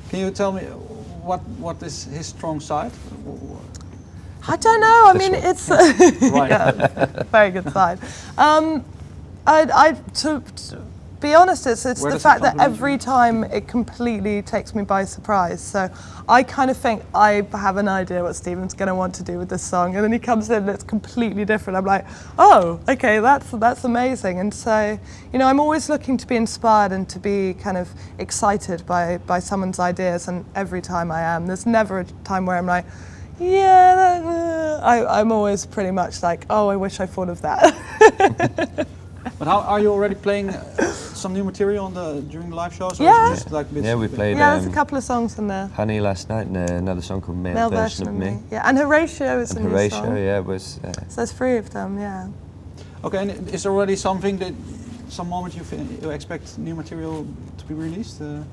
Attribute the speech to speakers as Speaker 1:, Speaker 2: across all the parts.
Speaker 1: Can you tell me what is his strong side?
Speaker 2: I don't know. I mean, it's
Speaker 1: Right.
Speaker 2: yeah, very good side. To be honest, it's the fact that every time it completely takes me by surprise. So I kind of think I have an idea what Stephen's going to want to do with this song, and then he comes in and it's completely different. I'm like, oh, okay, that's amazing. And so, you know, I'm always looking to be inspired and to be kind of excited by someone's ideas, and every time I am. There's never a time where I'm like, yeah, I'm always pretty much like, oh, I wish I thought of that.
Speaker 1: But how are you already playing some new material during the live shows? Or
Speaker 2: Yeah.
Speaker 1: is it just like
Speaker 3: Yeah, we played
Speaker 2: Yeah, there's a couple of songs in there.
Speaker 3: Honey last night and another song called Male Version of Me.
Speaker 2: Yeah, and Horatio is
Speaker 3: And
Speaker 2: a new
Speaker 3: Horatio,
Speaker 2: song.
Speaker 3: yeah, was...
Speaker 2: So there's 3 of them, yeah.
Speaker 1: Okay, and is there already something that some moment you expect new material to be released in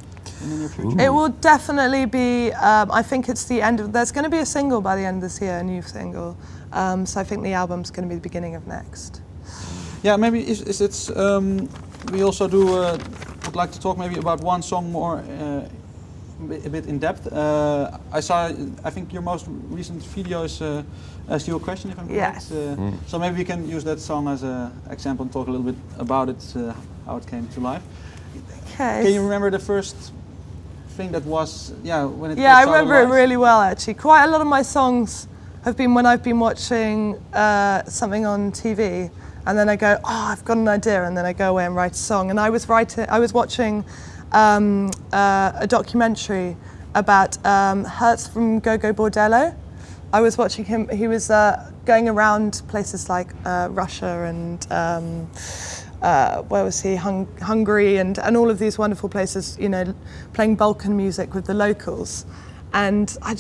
Speaker 1: the near future?
Speaker 2: It will definitely be, I think it's the end of, there's going to be a single by the end of this year, a new single. So I think the album's going to be the beginning of next.
Speaker 1: Yeah, maybe we also would like to talk maybe about one song more a bit in depth. I think your most recent video is Ask You a Question, if I'm correct.
Speaker 2: Yes.
Speaker 1: So maybe we can use that song as an example and talk a little bit about it, how it came to life.
Speaker 2: Okay.
Speaker 1: Can you remember the first thing that was, when it
Speaker 2: Yeah, I
Speaker 1: first
Speaker 2: remember it
Speaker 1: started
Speaker 2: really well, actually. Quite a lot of my songs have been when I've been watching something on TV, and then I go, oh, I've got an idea, and then I go away and write a song. And I was watching a documentary about Hertz from Go Go Bordello. I was watching him. He was going around places like Russia and where was he? Hungary and all of these wonderful places. You know, playing Balkan music with the locals. And I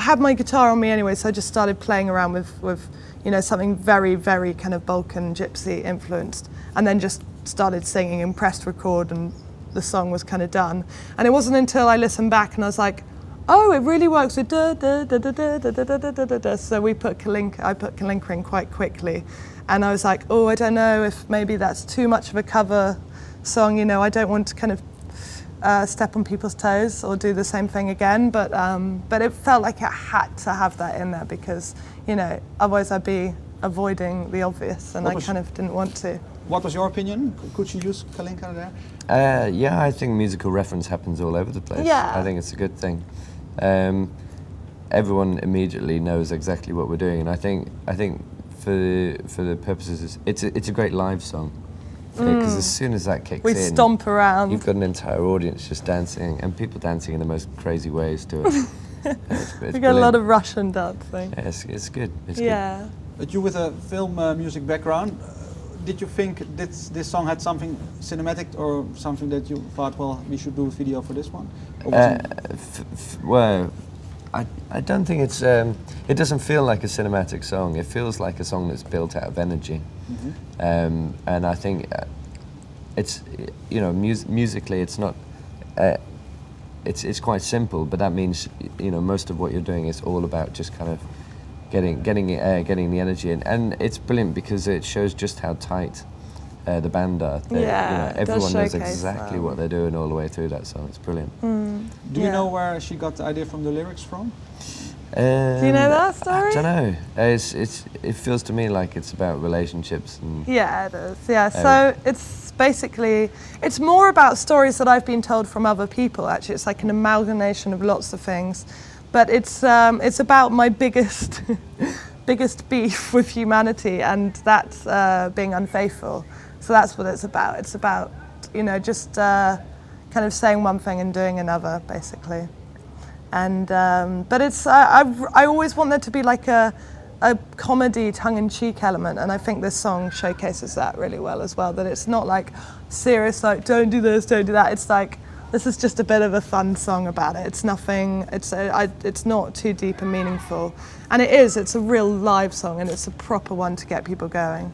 Speaker 2: had my guitar on me anyway, so I just started playing around with you know, something very, very kind of Balkan gypsy influenced, and then just started singing and pressed record, and the song was kind of done. And it wasn't until I listened back and I was like, oh, it really works with da da da da da da da da da da da. So I put Kalinka in quite quickly, and I was like, oh, I don't know if maybe that's too much of a cover song. You know, I don't want to kind of step on people's toes or do the same thing again, but it felt like it had to have that in there because, you know, otherwise I'd be avoiding the obvious, and I kind of didn't want to.
Speaker 1: What was your opinion? Could you use Kalinka there?
Speaker 3: Yeah, I think musical reference happens all over the place.
Speaker 2: Yeah.
Speaker 3: I think it's a good thing. Everyone immediately knows exactly what we're doing, and I think for the purposes, it's a great live song. Because as soon as that kicks in,
Speaker 2: we stomp around.
Speaker 3: You've got an entire audience just dancing, and people dancing in the most crazy ways to it.
Speaker 2: We got a lot of Russian dancing.
Speaker 3: Yeah, it's good. It's
Speaker 2: yeah.
Speaker 1: But you with a film music background, did you think this song had something cinematic or something that you thought, well, we should do a video for this one?
Speaker 3: Well, I don't think it's. It doesn't feel like a cinematic song. It feels like a song that's built out of energy. Mm-hmm. And I think it's, you know, musically it's not. It's quite simple, but that means, you know, most of what you're doing is all about just kind of getting the energy in, and it's brilliant because it shows just how tight the band are.
Speaker 2: Yeah,
Speaker 3: you know, everyone knows
Speaker 2: showcase
Speaker 3: exactly what they're doing all the way through that song. It's brilliant.
Speaker 1: Do you know where she got the idea from the lyrics from?
Speaker 2: Do you know that story?
Speaker 3: I don't know. It feels to me like it's about relationships. And,
Speaker 2: yeah, it is. Yeah, so it's basically, it's more about stories that I've been told from other people, actually. It's like an amalgamation of lots of things. But it's about my biggest beef with humanity, and that's being unfaithful. So that's what it's about. It's about, you know, just kind of saying one thing and doing another, basically. And but it's I always want there to be like a comedy, tongue-in-cheek element, and I think this song showcases that really well as well. That it's not like serious, like don't do this, don't do that. It's like, this is just a bit of a fun song about it. It's nothing. It's not too deep and meaningful, and it is. It's a real live song, and it's a proper one to get people going.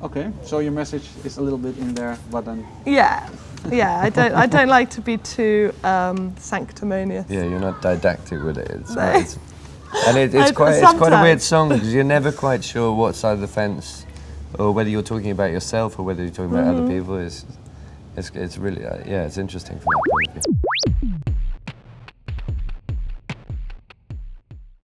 Speaker 1: Okay, so your message is a little bit in there, but then.
Speaker 2: Yeah. Yeah, I don't like to be too sanctimonious.
Speaker 3: Yeah, you're not didactic with it. It's
Speaker 2: It's
Speaker 3: quite a weird song because you're never quite sure what side of the fence, or whether you're talking about yourself or whether you're talking about other people. It's really it's interesting from that point of view.
Speaker 4: you.